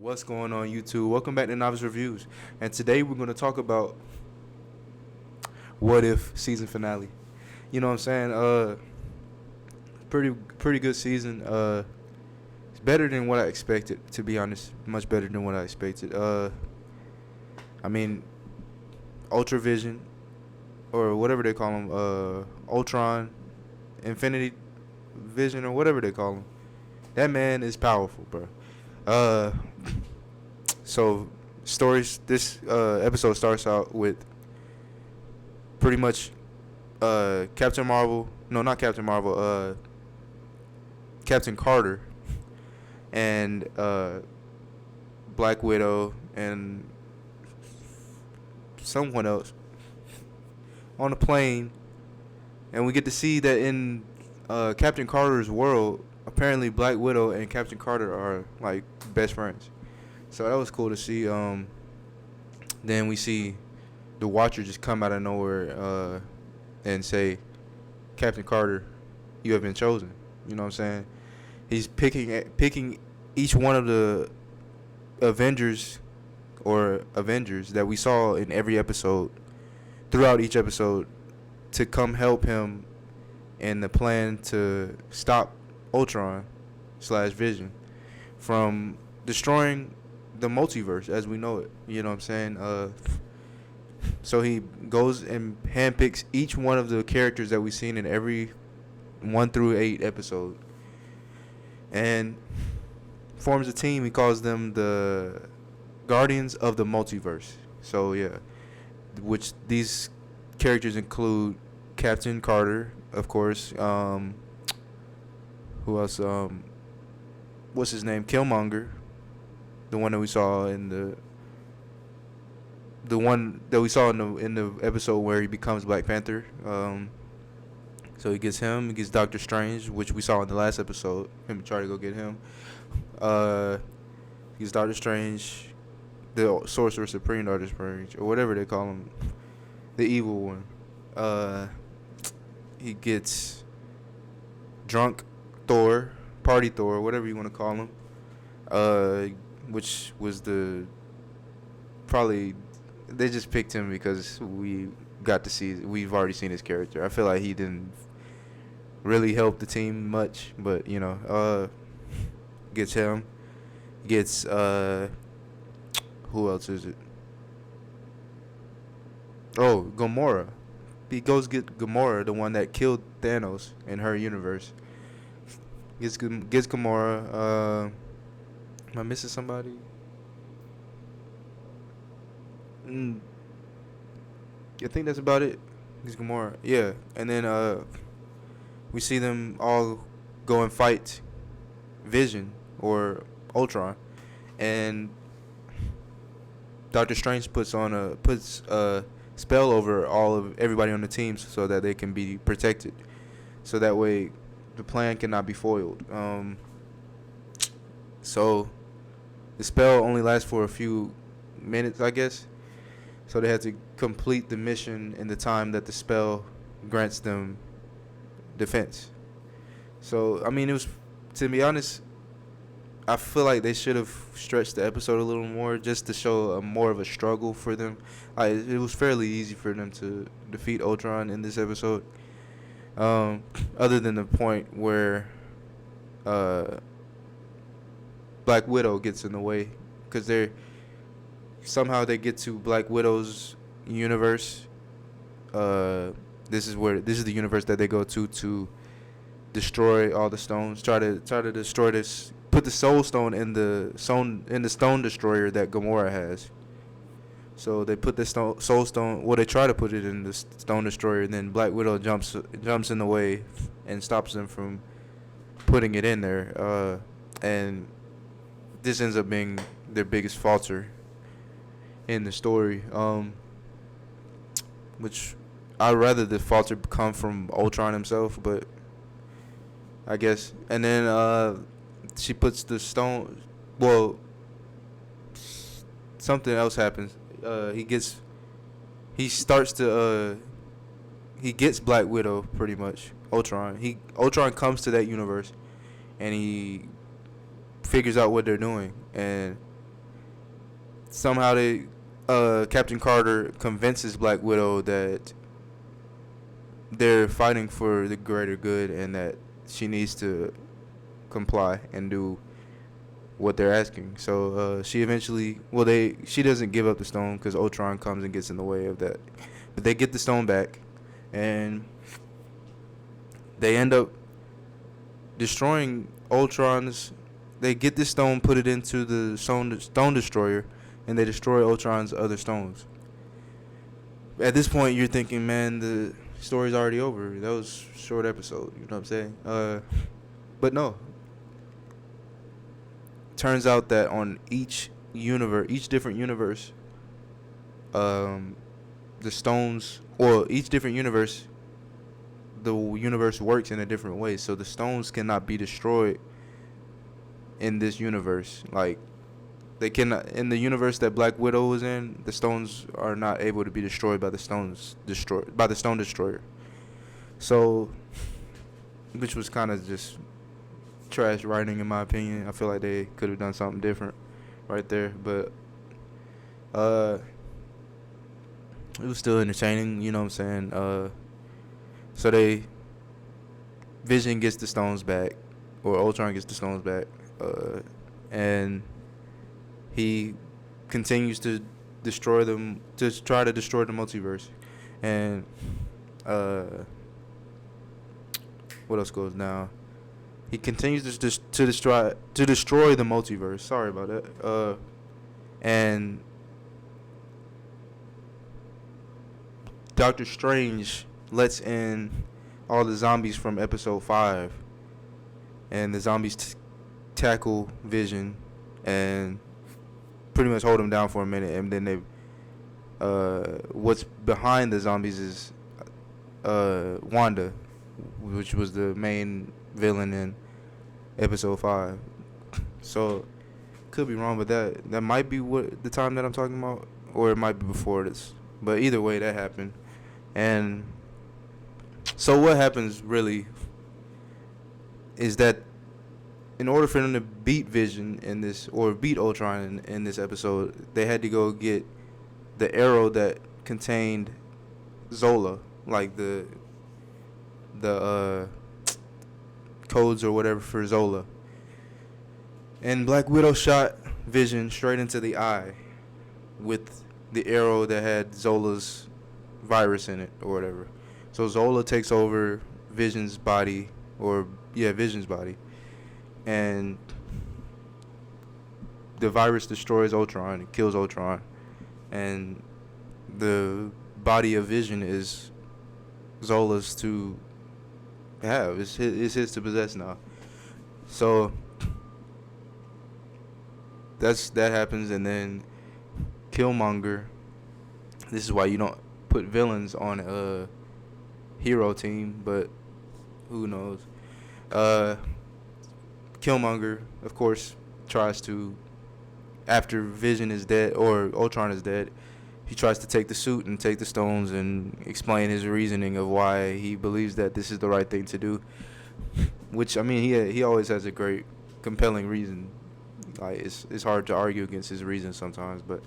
What's going on, YouTube? Welcome back to Novice Reviews. And today we're going to talk about What If season finale. You know what I'm saying? Pretty good season. It's better than what I expected, to be honest. Much better than what I expected. I mean, Ultra Vision or whatever they call him, Ultron, Infinity Vision or whatever they call him. That man is powerful, bro. Uh, so stories. This episode starts out with pretty much Captain Marvel. No, not Captain Marvel. Captain Carter and Black Widow and someone else on a plane, and we get to see that in Captain Carter's world, apparently Black Widow and Captain Carter are like best friends. So that was cool to see. Then we see the Watcher just come out of nowhere and say, "Captain Carter, you have been chosen." You know what I'm saying? He's picking each one of the Avengers that we saw in every episode, throughout each episode, to come help him in the plan to stop Ultron/Vision from destroying the multiverse as we know it. You know what I'm saying? So he goes and handpicks each one of the characters that we've seen in every 1 through 8 episode, and forms a team. He calls them the Guardians of the Multiverse. So yeah, which these characters include Captain Carter, of course. Who else? What's his name? Killmonger, the one that we saw in the one that we saw in the episode where he becomes Black Panther. So he gets him. He gets Doctor Strange, which we saw in the last episode. Him try to go get him. He gets Doctor Strange, the Sorcerer Supreme Doctor Strange, or whatever they call him, the evil one. He gets drunk Thor, party Thor, whatever you want to call him. Which was probably they just picked him because we've already seen his character. I feel like he didn't really help the team much, but gets him. Gets who else is it? Oh, Gamora. He goes get Gamora, the one that killed Thanos in her universe. Gets Gamora. Am I missing somebody? I think that's about it. Gets Gamora. Yeah, and then we see them all go and fight Vision or Ultron, and Doctor Strange puts a spell over everybody on the team so that they can be protected. So that way, the plan cannot be foiled. So the spell only lasts for a few minutes, I guess. So they had to complete the mission in the time that the spell grants them defense. So I mean, to be honest, I feel like they should have stretched the episode a little more just to show more of a struggle for them. It was fairly easy for them to defeat Ultron in this episode. Other than the point where Black Widow gets in the way, because they get to Black Widow's universe. This is the universe that they go to destroy all the stones. Try to destroy this. Put the Soul Stone in the Stone Destroyer that Gamora has. So they put the Soul Stone. Well, they try to put it in the Stone Destroyer, and then Black Widow jumps in the way and stops them from putting it in there. And this ends up being their biggest falter in the story. Which I'd rather the falter come from Ultron himself, but I guess. And then she puts the stone. Well, something else happens. He gets Black Widow pretty much. Ultron comes to that universe, and he figures out what they're doing, and somehow Captain Carter convinces Black Widow that they're fighting for the greater good and that she needs to comply and do what they're asking. So she eventually, she doesn't give up the stone because Ultron comes and gets in the way of that. But they get the stone back, and they end up destroying Ultron's. They get this stone, put it into the stone destroyer, and they destroy Ultron's other stones. At this point, you're thinking, man, the story's already over. That was a short episode. You know what I'm saying? But no. Turns out that on each different universe, the stones, or each different universe, the universe works in a different way. So the stones cannot be destroyed in this universe. Like, they cannot, in the universe that Black Widow was in, the stones are not able to be destroyed by the stone destroyer. So, which was kind of just trash writing in my opinion. I feel like they could have done something different right there, but it was still entertaining, you know what I'm saying? So Vision gets the stones back, or Ultron gets the stones back, and he continues to destroy them, to try to destroy the multiverse. And what else goes now? He continues to destroy the multiverse. Sorry about that. And Doctor Strange lets in all the zombies from Episode 5, and the zombies tackle Vision and pretty much hold him down for a minute, and then they what's behind the zombies is Wanda, which was the main villain in Episode 5. So could be wrong, but that might be what the time that I'm talking about, or it might be before this, but either way that happened. And so what happens really is that in order for them to beat Vision in this, or beat Ultron in this episode, they had to go get the arrow that contained Zola, like the codes or whatever for Zola. And Black Widow shot Vision straight into the eye with the arrow that had Zola's virus in it or whatever. So Zola takes over Vision's body, Vision's body, and the virus destroys Ultron, it kills Ultron, and the body of Vision is Zola's to have. It's his to possess now. So that happens, and then Killmonger. This is why you don't put villains on a hero team, but who knows? Killmonger, of course, tries to, after Vision is dead or Ultron is dead, he tries to take the suit and take the stones and explain his reasoning of why he believes that this is the right thing to do. Which, I mean, he always has a great, compelling reason. Like, it's hard to argue against his reason sometimes, but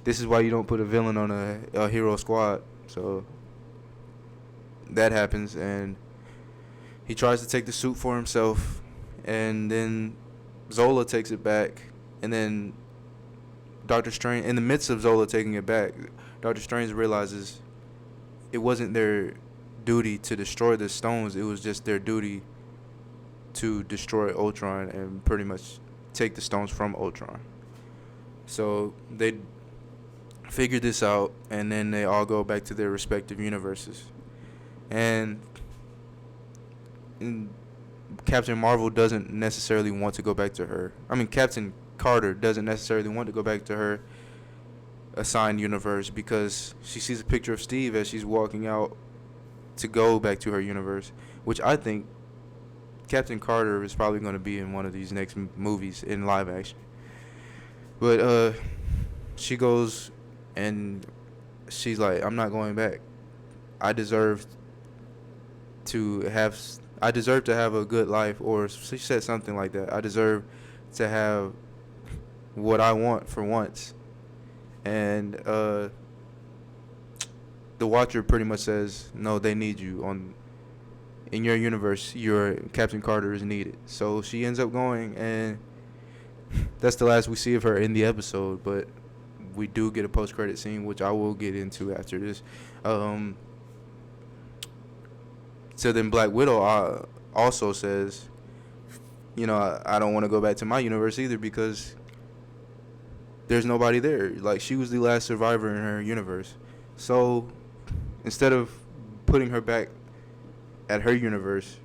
this is why you don't put a villain on a hero squad. So that happens, and he tries to take the suit for himself, and then Zola takes it back, and then Doctor Strange, in the midst of Zola taking it back, Doctor Strange realizes it wasn't their duty to destroy the stones, it was just their duty to destroy Ultron and pretty much take the stones from Ultron. So they figure this out, and then they all go back to their respective universes. And Captain Marvel doesn't necessarily want to go back to her. I mean, Captain Carter doesn't necessarily want to go back to her assigned universe because she sees a picture of Steve as she's walking out to go back to her universe, which I think Captain Carter is probably going to be in one of these next movies in live action. But she goes and she's like, I'm not going back. I deserve to have a good life, or she said something like that. I deserve to have what I want for once, and the Watcher pretty much says, no, they need you in your universe. Your Captain Carter is needed. So she ends up going, and that's the last we see of her in the episode. But we do get a post-credit scene, which I will get into after this. So then Black Widow also says, I don't want to go back to my universe either because there's nobody there. Like, she was the last survivor in her universe. So instead of putting her back at her universe,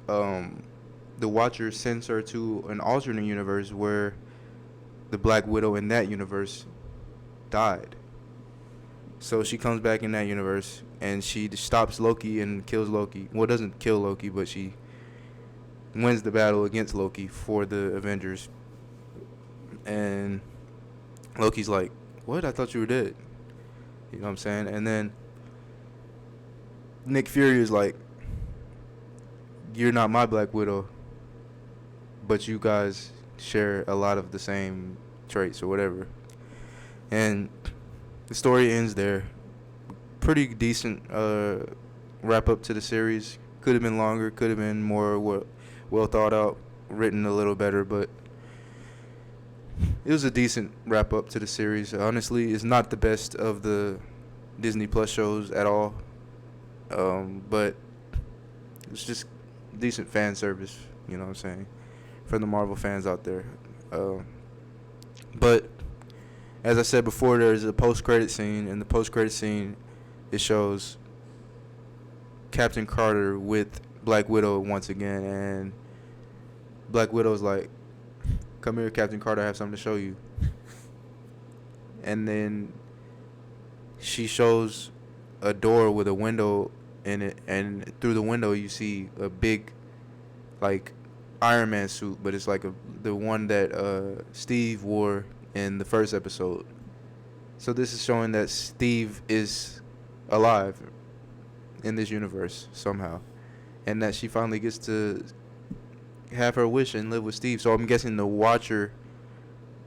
the Watcher sends her to an alternate universe where the Black Widow in that universe died. So she comes back in that universe, and she stops Loki and kills Loki. Well, doesn't kill Loki, but she wins the battle against Loki for the Avengers. And Loki's like, what? I thought you were dead. You know what I'm saying? And then Nick Fury is like, you're not my Black Widow, but you guys share a lot of the same traits or whatever. And the story ends there. Pretty decent wrap up to the series. Could have been longer, could have been more well thought out, written a little better, but it was a decent wrap up to the series. Honestly, it's not the best of the Disney Plus shows at all, but it's just decent fan service, you know what I'm saying, for the Marvel fans out there. But as I said before, there's a post-credit scene, and the post-credit scene, it shows Captain Carter with Black Widow once again, and Black Widow's like, come here, Captain Carter, I have something to show you. And then she shows a door with a window in it, and through the window you see a big, like, Iron Man suit, but it's like the one that Steve wore in the first episode. So this is showing that Steve is alive in this universe somehow, and that she finally gets to have her wish and live with Steve. So I'm guessing the Watcher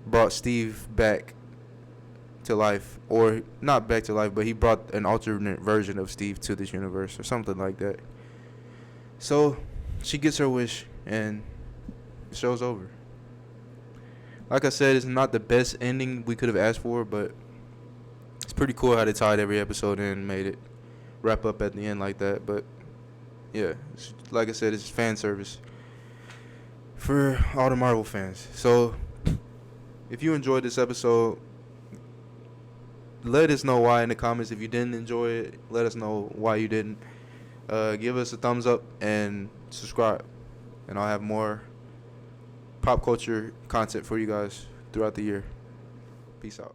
brought Steve back to life, or not back to life, but he brought an alternate version of Steve to this universe or something like that. So she gets her wish, and the show's over. Like I said, it's not the best ending we could have asked for, but it's pretty cool how they tied every episode in and made it wrap up at the end like that. But yeah, like I said, it's fan service for all the Marvel fans. So if you enjoyed this episode, let us know why in the comments. If you didn't enjoy it, let us know why you didn't. Give us a thumbs up and subscribe, and I'll have more pop culture content for you guys throughout the year. Peace out.